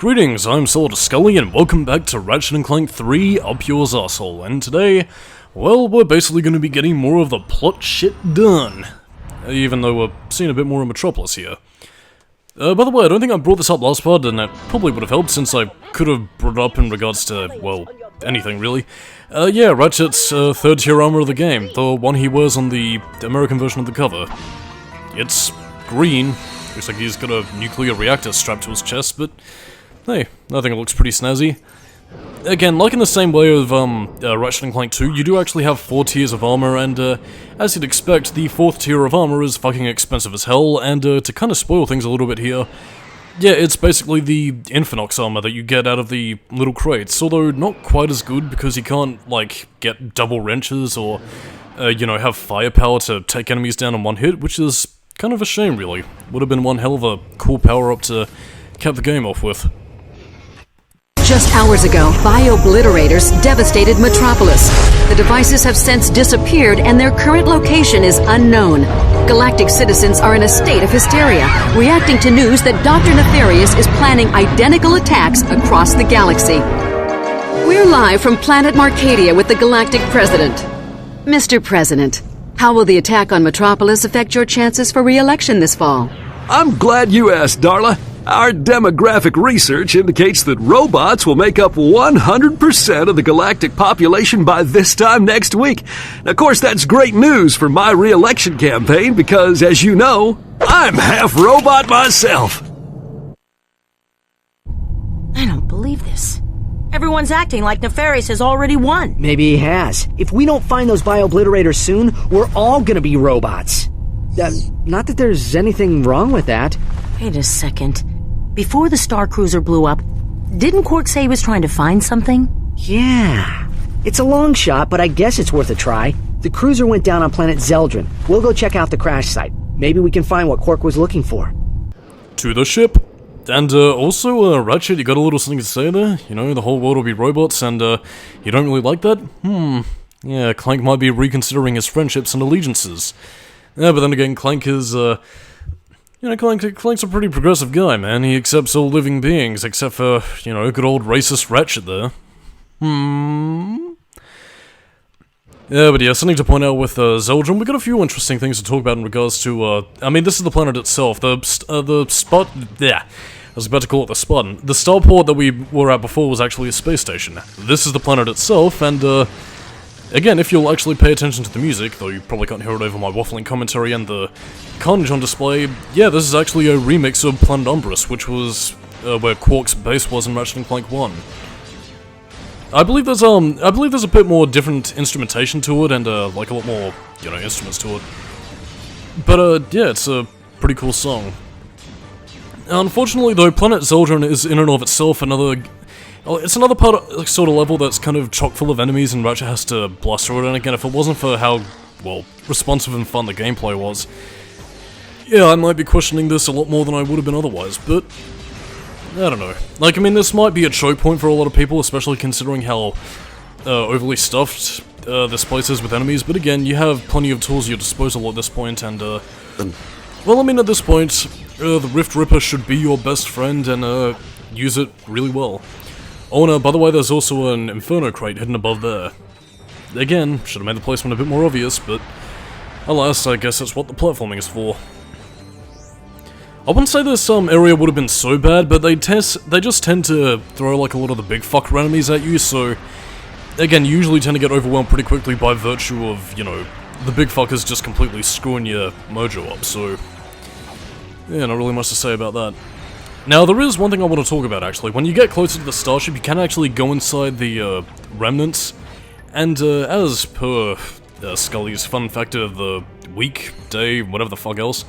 Greetings, I'm Solidus-Skully and welcome back to Ratchet and Clank 3 Up Yours Arsehole, and today, well, we're basically going to be getting more of the plot shit done. Even though we're seeing a bit more of Metropolis here. By the way, I don't think I brought this up last part, and that probably would have helped since I could have brought it up in regards to, well, anything really. Yeah, Ratchet's third tier armor of the game, the one he wears on the American version of the cover. It's green, looks like he's got a nuclear reactor strapped to his chest, but hey, I think it looks pretty snazzy. Again, like in the same way of Ratchet and Clank 2, you do actually have 4 tiers of armor, and as you'd expect, the 4th tier of armor is fucking expensive as hell, and to kind of spoil things a little bit here, yeah, it's basically the Infinox armor that you get out of the little crates, although not quite as good because you can't, like, get double wrenches or, you know, have firepower to take enemies down in one hit, which is kind of a shame, really. Would have been one hell of a cool power-up to cap the game off with. Just hours ago, bio-obliterators devastated Metropolis. The devices have since disappeared and their current location is unknown. Galactic citizens are in a state of hysteria, reacting to news that Dr. Nefarious is planning identical attacks across the galaxy. We're live from planet Marcadia with the Galactic President. Mr. President, how will the attack on Metropolis affect your chances for re-election this fall? I'm glad you asked, Darla. Our demographic research indicates that robots will make up 100% of the galactic population by this time next week. Now, of course, that's great news for my re-election campaign because, as you know, I'm half robot myself. I don't believe this. Everyone's acting like Nefarious has already won. Maybe he has. If we don't find those bio-obliterators soon, we're all gonna be robots. Not that there's anything wrong with that. Wait a second. Before the Star Cruiser blew up, didn't Qwark say he was trying to find something? Yeah. It's a long shot, but I guess it's worth a try. The cruiser went down on planet Zeldrin. We'll go check out the crash site. Maybe we can find what Qwark was looking for. To the ship. And also, Ratchet, you got a little something to say there? You know, the whole world will be robots, and you don't really like that? Yeah, Clank might be reconsidering his friendships and allegiances. Yeah, but then again, Clank is, you know, Clank's a pretty progressive guy, man. He accepts all living beings, except for, you know, good old racist Ratchet there. Yeah, but yeah, something to point out with Zeldrin, we got a few interesting things to talk about in regards to, I mean, this is the planet itself. The spot, yeah, I was about to call it the Spartan. The starport that we were at before was actually a space station. This is the planet itself, and, again, if you'll actually pay attention to the music, though you probably can't hear it over my waffling commentary and the carnage on display, yeah, this is actually a remix of Planet Umbris, which was where Qwark's base was in Ratchet and Clank 1. I believe there's a bit more different instrumentation to it and like a lot more, you know, instruments to it. But yeah, it's a pretty cool song. Unfortunately, though, Planet Zeldrin is in and of itself another. It's another part of, like, sort of level that's kind of chock full of enemies and Ratchet has to blast through it, and again, if it wasn't for how, well, responsive and fun the gameplay was, yeah, I might be questioning this a lot more than I would have been otherwise, but I don't know. Like, I mean, this might be a choke point for a lot of people, especially considering how overly stuffed this place is with enemies, but again, you have plenty of tools at your disposal at this point, and, well, I mean, at this point, the Rift Ripper should be your best friend, and, use it really well. Oh no, by the way, there's also an Inferno crate hidden above there. Again, should have made the placement a bit more obvious, but alas, I guess that's what the platforming is for. I wouldn't say this area would have been so bad, but they just tend to throw like a lot of the big fucker enemies at you, so again, you usually tend to get overwhelmed pretty quickly by virtue of, you know, the big fuckers just completely screwing your mojo up, so yeah, not really much to say about that. Now, there is one thing I want to talk about, actually. When you get closer to the starship, you can actually go inside the, remnants, and, as per Skully's fun fact of the week, day, whatever the fuck else,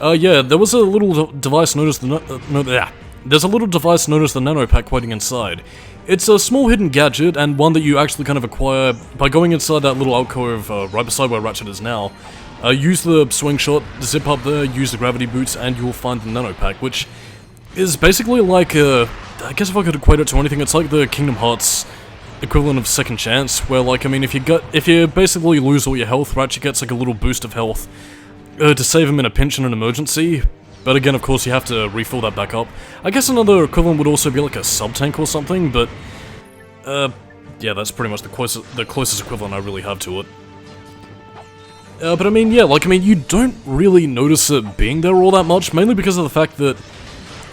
yeah, there was a little device known as the there's a little device known as the nanopack waiting inside. It's a small hidden gadget, and one that you actually kind of acquire by going inside that little alcove, right beside where Ratchet is now. Use the swing shot, zip up there, use the gravity boots, and you'll find the nanopack, which is basically like, I guess if I could equate it to anything, it's like the Kingdom Hearts equivalent of Second Chance, where, like, I mean, if you basically lose all your health, Ratchet gets like a little boost of health to save him in a pinch and an emergency. but again, of course, you have to refill that back up. I guess another equivalent would also be like a sub-tank or something, but... yeah, that's pretty much the closest equivalent I really have to it. But I mean, yeah, like, I mean, you don't really notice it being there all that much, mainly because of the fact that,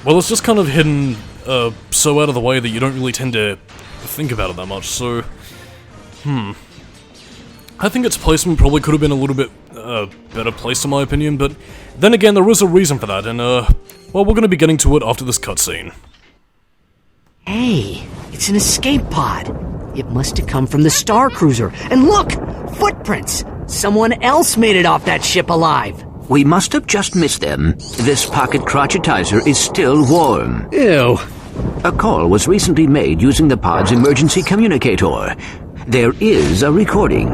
well, it's just kind of hidden, so out of the way that you don't really tend to think about it that much, so... I think its placement probably could have been a little bit, better placed in my opinion, but then again, there is a reason for that, and, well, we're gonna be getting to it after this cutscene. Hey, it's an escape pod. It must have come from the Star Cruiser. And look! Footprints! Someone else made it off that ship alive. We must have just missed them. This pocket crotchetizer is still warm. Ew. A call was recently made using the pod's emergency communicator. There is a recording.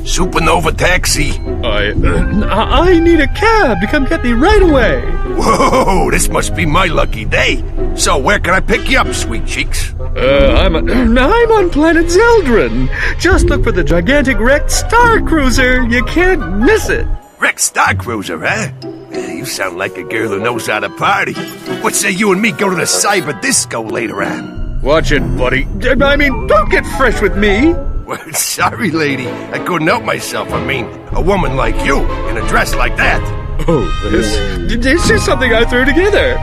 Supernova taxi. I need a cab to come get me right away. Whoa, this must be my lucky day. So where can I pick you up, sweet cheeks? I'm on planet Zeldrin. Just look for the gigantic wrecked Star Cruiser. You can't miss it. Wrecked Star Cruiser, huh? You sound like a girl who knows how to party. What say you and me go to the cyber disco later on? Watch it, buddy. I mean, don't get fresh with me. Well, sorry, lady. I couldn't help myself. I mean, a woman like you in a dress like that. Oh, this is something I threw together.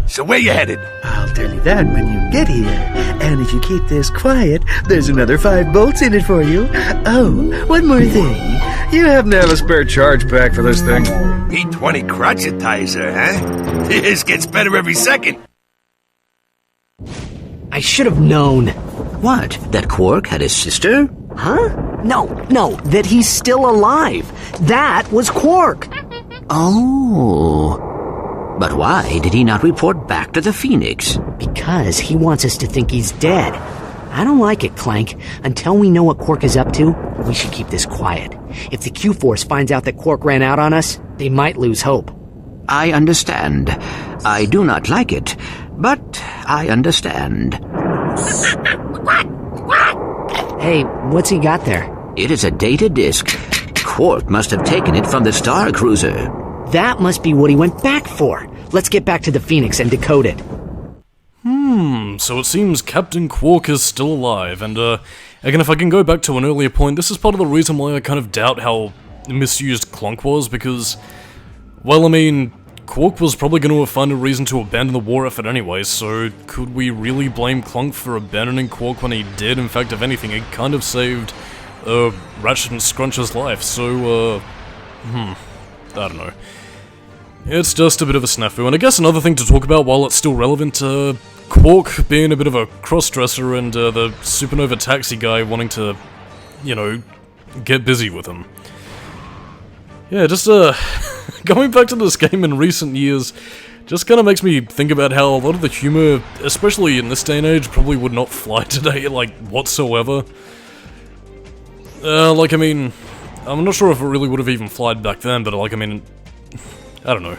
So where you headed? I'll tell you that when you get here. And if you keep this quiet, there's another 5 bolts in it for you. Oh, one more thing. You happen to have a spare charge pack for this thing. P20 crotchetizer, huh? This gets better every second. I should have known. What? That Qwark had a sister? Huh? No, that he's still alive. That was Qwark. Oh. But why did he not report back to the Phoenix? Because he wants us to think he's dead. I don't like it, Clank. Until we know what Qwark is up to, we should keep this quiet. If the Q-Force finds out that Qwark ran out on us, they might lose hope. I understand. I do not like it, but I understand. Hey, what's he got there? It is a data disk. Qwark must have taken it from the Star Cruiser. That must be what he went back for. Let's get back to the Phoenix and decode it. So it seems Captain Qwark is still alive, and, again, if I can go back to an earlier point, this is part of the reason why I kind of doubt how misused Clank was, because, well, I mean, Qwark was probably going to find a reason to abandon the war effort anyway, so could we really blame Clank for abandoning Qwark when he did? In fact, if anything, it kind of saved, Ratchet and Scrunch's life, so, I don't know. It's just a bit of a snafu, and I guess another thing to talk about while it's still relevant, Qwark being a bit of a cross-dresser and, the Supernova taxi guy wanting to, you know, get busy with him. Yeah, just, going back to this game in recent years, just kinda makes me think about how a lot of the humor, especially in this day and age, probably would not fly today, like, whatsoever. Like, I mean, I'm not sure if it really would have even flied back then, but, like, I mean, I don't know.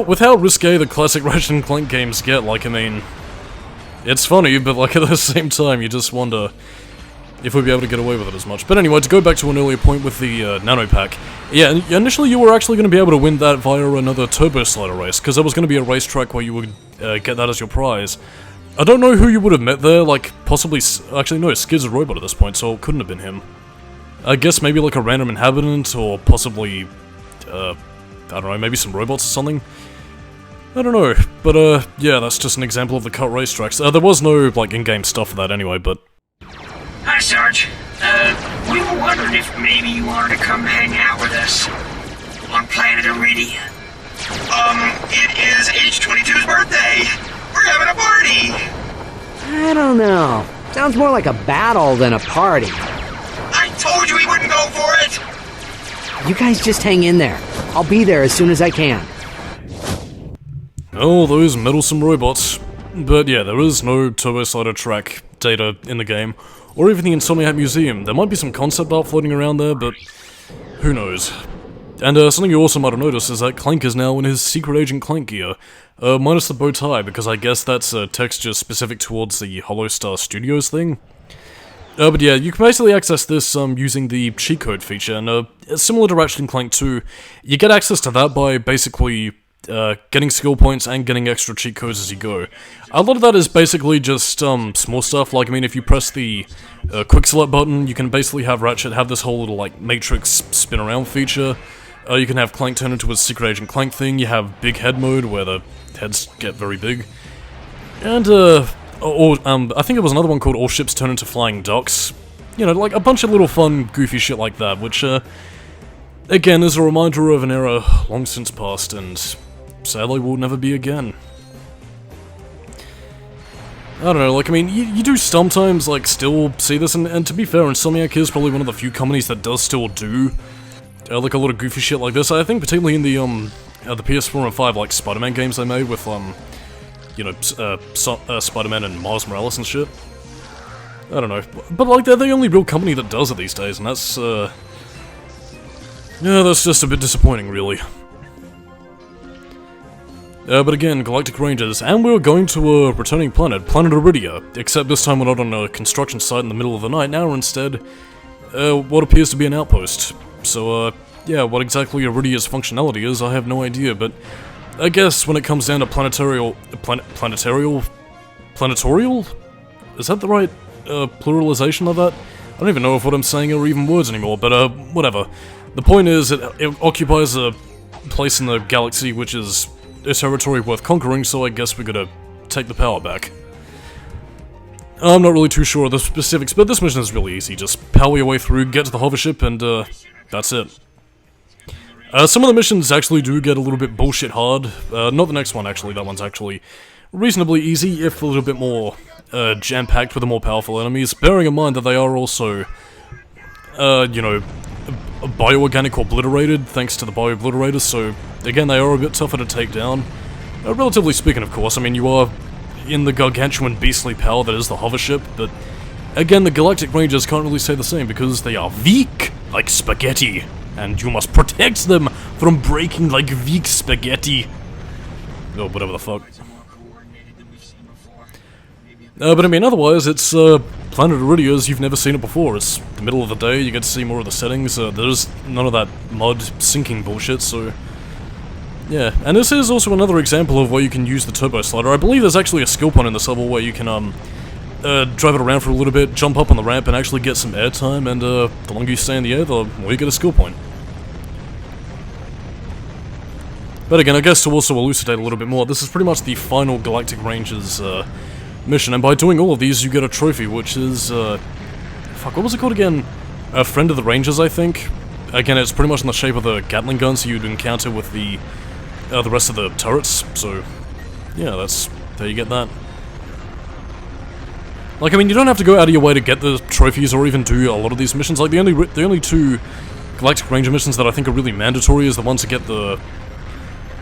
With how risque the classic Ratchet and Clank games get, like, I mean, it's funny, but, like, at the same time, you just wonder if we'd be able to get away with it as much. But anyway, to go back to an earlier point with the nano pack, yeah, initially you were actually going to be able to win that via another turbo slider race, because there was going to be a racetrack where you would get that as your prize. I don't know who you would have met there, like, possibly, actually no, Skid's a robot at this point, so it couldn't have been him. I guess maybe like a random inhabitant, or possibly, I don't know, maybe some robots or something? I don't know, but yeah, that's just an example of the cut racetracks. There was no, like, in-game stuff for that anyway, but... Hi, Sarge. We were wondering if maybe you wanted to come hang out with us on planet Iridia. It is H22's birthday. We're having a party. I don't know. Sounds more like a battle than a party. I told you he wouldn't go for it. You guys just hang in there. I'll be there as soon as I can. Oh, those meddlesome robots. But yeah, there is no turbo slider track data in the game, or even the Insomniac Museum. There might be some concept art floating around there, but who knows. And something you also might have noticed is that Clank is now in his Secret Agent Clank gear, minus the bow tie, because I guess that's a texture specific towards the Hollow Star Studios thing. But yeah, you can basically access this using the cheat code feature, and similar to Ratchet and Clank 2, you get access to that by basically getting skill points and getting extra cheat codes as you go. A lot of that is basically just small stuff, like, I mean, if you press the quick select button, you can basically have Ratchet have this whole little, like, matrix spin around feature. You can have Clank turn into a Secret Agent Clank thing, you have big head mode, where the heads get very big. And, I think it was another one called All Ships Turn into Flying Ducks. You know, like, a bunch of little fun, goofy shit like that, which, again, is a reminder of an era long since past, and sadly will never be again. I don't know, like, I mean, you do sometimes, like, still see this, and to be fair, Insomniac is probably one of the few companies that does still do, like, a lot of goofy shit like this. I think particularly in the PS4 and 5, like, Spider-Man games they made with, you know, Spider-Man and Miles Morales and shit. I don't know, but, like, they're the only real company that does it these days, and that's, yeah, that's just a bit disappointing, really. But again, Galactic Rangers, and we're going to a returning planet, Planet Iridia, except this time we're not on a construction site in the middle of the night, now we're instead, what appears to be an outpost. So, yeah, what exactly Iridia's functionality is, I have no idea, but I guess when it comes down to planetorial? Is that the right, pluralization of that? I don't even know if what I'm saying are even words anymore, but, whatever. The point is, it occupies a place in the galaxy which is a territory worth conquering, so I guess we're gonna take the power back. I'm not really too sure of the specifics, but this mission is really easy. Just power your way through, get to the hover ship, and, that's it. Some of the missions actually do get a little bit bullshit hard. Not the next one, actually. That one's actually reasonably easy, if a little bit more, jam-packed with the more powerful enemies, bearing in mind that they are also, you know, bioorganic obliterated, thanks to the bio-obliterators, so, again, they are a bit tougher to take down. Relatively speaking, of course, I mean, you are in the gargantuan beastly power that is the hover ship, but, again, the Galactic Rangers can't really say the same, because they are weak, like spaghetti, and you must protect them from breaking like weak spaghetti. Oh, whatever the fuck. But I mean, otherwise, it's, Planet Iridia as you've never seen it before. It's the middle of the day, you get to see more of the settings, there's none of that mud sinking bullshit, so... Yeah, and this is also another example of where you can use the turbo slider. I believe there's actually a skill point in this level where you can, drive it around for a little bit, jump up on the ramp, and actually get some airtime, and, the longer you stay in the air, the more you get a skill point. But again, I guess to also elucidate a little bit more, this is pretty much the final Galactic Rangers, mission, and by doing all of these, you get a trophy, which is, fuck, what was it called again? A Friend of the Rangers, I think? Again, it's pretty much in the shape of the Gatling guns you'd encounter with the rest of the turrets, so, yeah, that's, there you get that. Like, I mean, you don't have to go out of your way to get the trophies or even do a lot of these missions. Like, the only two Galactic Ranger missions that I think are really mandatory is the one to get the...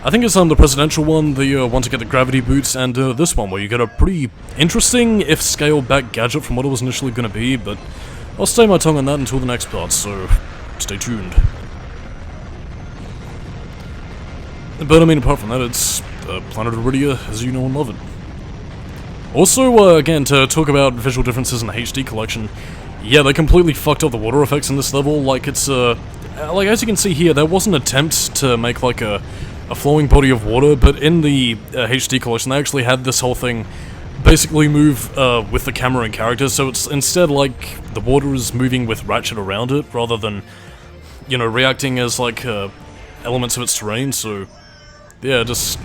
I think it's the presidential one, the one to get the gravity boots, and this one, where you get a pretty interesting, if scaled-back gadget from what it was initially going to be, but I'll stay my tongue on that until the next part, so stay tuned. But I mean, apart from that, it's Planet Iridia, as you know and love it. Also, again, to talk about visual differences in the HD collection, yeah, they completely fucked up the water effects in this level. Like, it's, like, as you can see here, there was an attempt to make, like, a flowing body of water, but in the HD collection, they actually had this whole thing basically move with the camera and characters, so it's instead like the water is moving with Ratchet around it, rather than, you know, reacting as, like, elements of its terrain, so, yeah, just...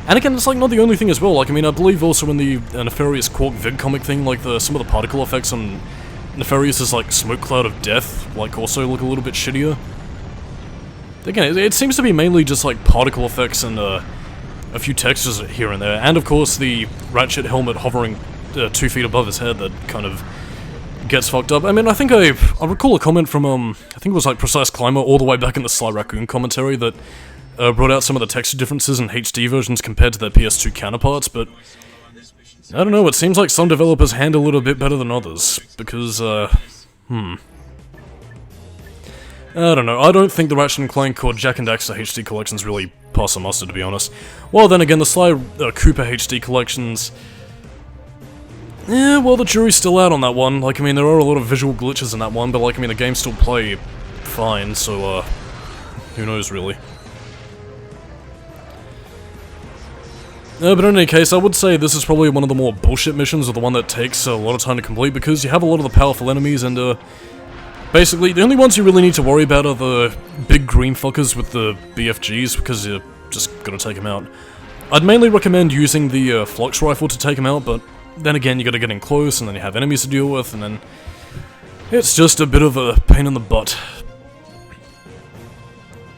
And again, it's, like, not the only thing as well. Like, I mean, I believe also in the Nefarious Qwark vid comic thing, like, some of the particle effects on Nefarious' like, smoke cloud of death, like, also look a little bit shittier. Again, it seems to be mainly just, like, particle effects and, a few textures here and there, and, of course, the Ratchet helmet hovering 2 feet above his head that kind of gets fucked up. I mean, I think I recall a comment from, I think it was, like, Precise Climber all the way back in the Sly Raccoon commentary that brought out some of the texture differences in HD versions compared to their PS2 counterparts, but I don't know, it seems like some developers handle it a bit better than others, because, I don't know, I don't think the Ratchet and Clank or Jak and Daxter HD collections really pass a muster, to be honest. Well, then again, the Sly Cooper HD collections, Yeah, well, the jury's still out on that one. Like, I mean, there are a lot of visual glitches in that one, but, like, I mean, the games still play fine, so, who knows, really. But in any case, I would say this is probably one of the more bullshit missions, or the one that takes a lot of time to complete, because you have a lot of the powerful enemies, and, basically, the only ones you really need to worry about are the big green fuckers with the BFGs, because you're just gonna take them out. I'd mainly recommend using the, flux rifle to take them out, but then again, you gotta get in close, and then you have enemies to deal with, and then it's just a bit of a pain in the butt.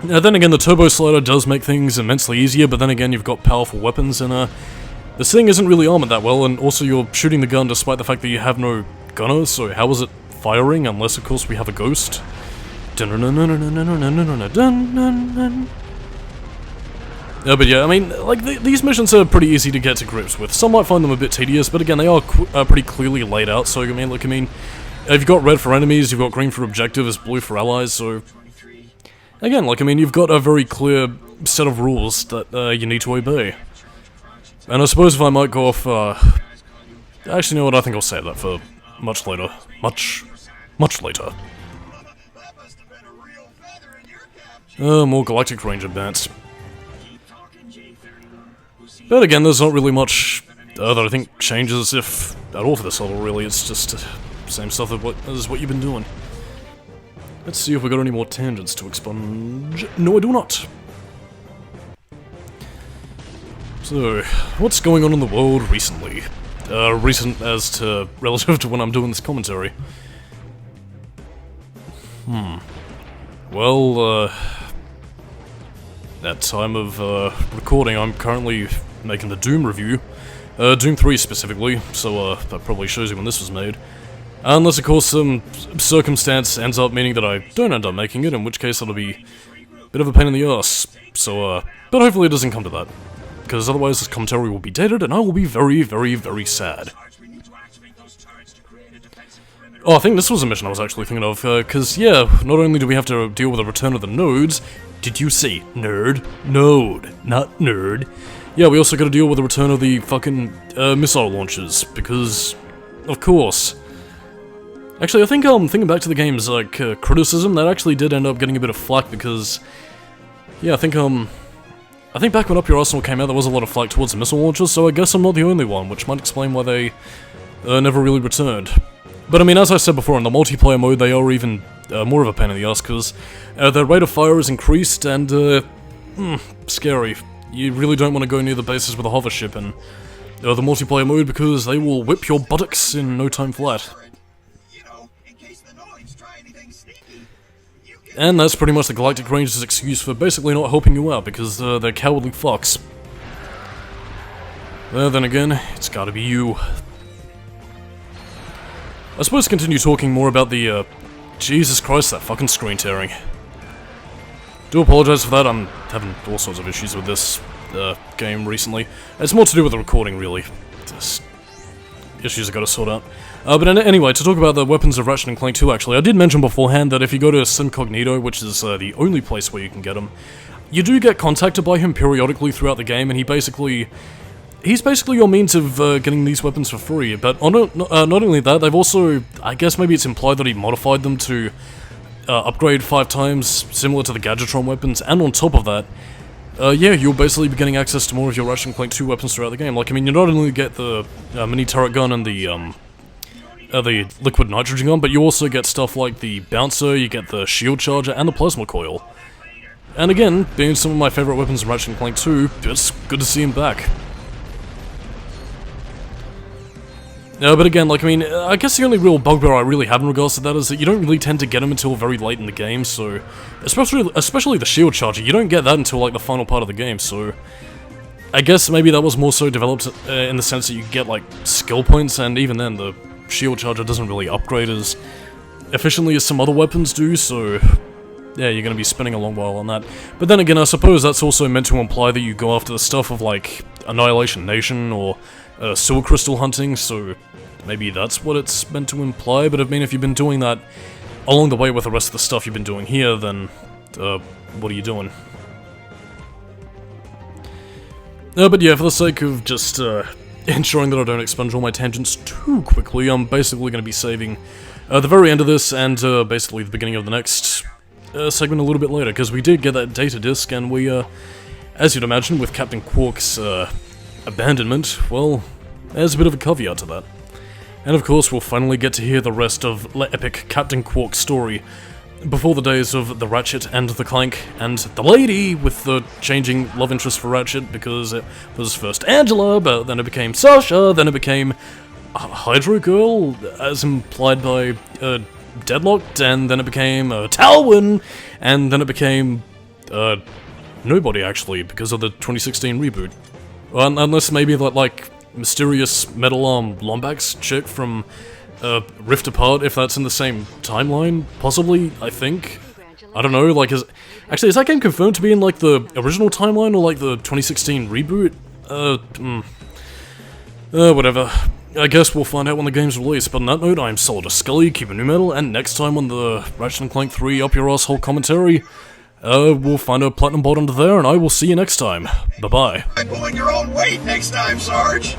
Then again, the turbo slider does make things immensely easier, but then again, you've got powerful weapons, and this thing isn't really armored that well, and also you're shooting the gun despite the fact that you have no gunner, so how is it firing, unless of course we have a ghost? But yeah, I mean, like, these missions are pretty easy to get to grips with. Some might find them a bit tedious, but again, they are pretty clearly laid out, so I mean, look, I mean, you've got red for enemies, you've got green for objectives, blue for allies, so... Again, like, I mean, you've got a very clear set of rules that you need to obey. And I suppose if I might go off, actually, you know what, I think I'll save that for much later. Much later. More Galactic Ranger bats. But again, there's not really much that I think changes, if at all, for this level, really. It's just same stuff as what you've been doing. Let's see if we got any more tangents to expunge. No, I do not. So, what's going on in the world recently? Recent as to relative to when I'm doing this commentary. Well, at time of recording, I'm currently making the Doom review. Doom 3 specifically, so that probably shows you when this was made. Unless, of course, some circumstance ends up meaning that I don't end up making it, in which case it'll be a bit of a pain in the ass. So, but hopefully it doesn't come to that. Because otherwise this commentary will be dated, and I will be very, very, very sad. Oh, I think this was a mission I was actually thinking of, because, yeah, not only do we have to deal with the return of the nodes... Did you say nerd? Node, not nerd. Yeah, we also gotta deal with the return of the fucking, missile launchers, because... Of course. Actually, I think, thinking back to the game's, like, criticism, that actually did end up getting a bit of flack, because... Yeah, I think back when Up Your Arsenal came out, there was a lot of flack towards the missile launchers, so I guess I'm not the only one, which might explain why they, never really returned. But I mean, as I said before, in the multiplayer mode, they are even, more of a pain in the ass, because, their rate of fire is increased, and, scary. You really don't want to go near the bases with a hover ship in, the multiplayer mode, because they will whip your buttocks in no time flat. And that's pretty much the Galactic Rangers' excuse for basically not helping you out, because they're cowardly fucks. Then again, it's gotta be you. I suppose to continue talking more about the, Jesus Christ, that fucking screen tearing. Do apologize for that, I'm having all sorts of issues with this, game recently. It's more to do with the recording, really. Just issues I gotta sort out. But anyway, to talk about the weapons of Ratchet and Clank 2, actually, I did mention beforehand that if you go to Simcognito, which is the only place where you can get them, you do get contacted by him periodically throughout the game, and he's basically your means of getting these weapons for free. But not only that, they've also, I guess maybe it's implied that he modified them to upgrade 5 times, similar to the Gadgetron weapons, and on top of that, yeah, you'll basically be getting access to more of your Ratchet and Clank 2 weapons throughout the game. Like, I mean, you not only get the mini turret gun and the liquid nitrogen gun, but you also get stuff like the bouncer, you get the shield charger, and the plasma coil. And again, being some of my favourite weapons in Ratchet and Clank 2, it's good to see him back. But again, like, I mean, I guess the only real bugbear I really have in regards to that is that you don't really tend to get them until very late in the game, so... Especially the shield charger, you don't get that until, like, the final part of the game, so... I guess maybe that was more so developed in the sense that you get, like, skill points, and even then, the shield charger doesn't really upgrade as efficiently as some other weapons do, so... Yeah, you're gonna be spending a long while on that. But then again, I suppose that's also meant to imply that you go after the stuff of, like, Annihilation Nation, or... sewer crystal hunting, so maybe that's what it's meant to imply, but I mean, if you've been doing that along the way with the rest of the stuff you've been doing here, then, what are you doing? But yeah, for the sake of just, ensuring that I don't expunge all my tangents too quickly, I'm basically going to be saving the very end of this and basically the beginning of the next segment a little bit later, because we did get that data disk, and we, as you'd imagine, with Captain Qwark's abandonment, well, there's a bit of a caveat to that. And of course, we'll finally get to hear the rest of the epic Captain Qwark story, before the days of the Ratchet and the Clank, and the lady with the changing love interest for Ratchet, because it was first Angela, but then it became Sasha, then it became Hydro Girl, as implied by Deadlocked, and then it became Talwyn, and then it became nobody actually, because of the 2016 reboot. Unless maybe that, like, mysterious metal arm Lombax chick from Rift Apart, if that's in the same timeline, possibly, I think. I don't know, like, is that game confirmed to be in, like, the original timeline, or, like, the 2016 reboot? Whatever. I guess we'll find out when the game's released, but on that note, I'm Solidus-Skully, keeping new metal, and next time on the Ratchet and Clank 3 Up Your Asshole commentary, we'll find a platinum bolt under there, and I will see you next time. Bye-bye. I'm pulling your own weight next time, Sarge!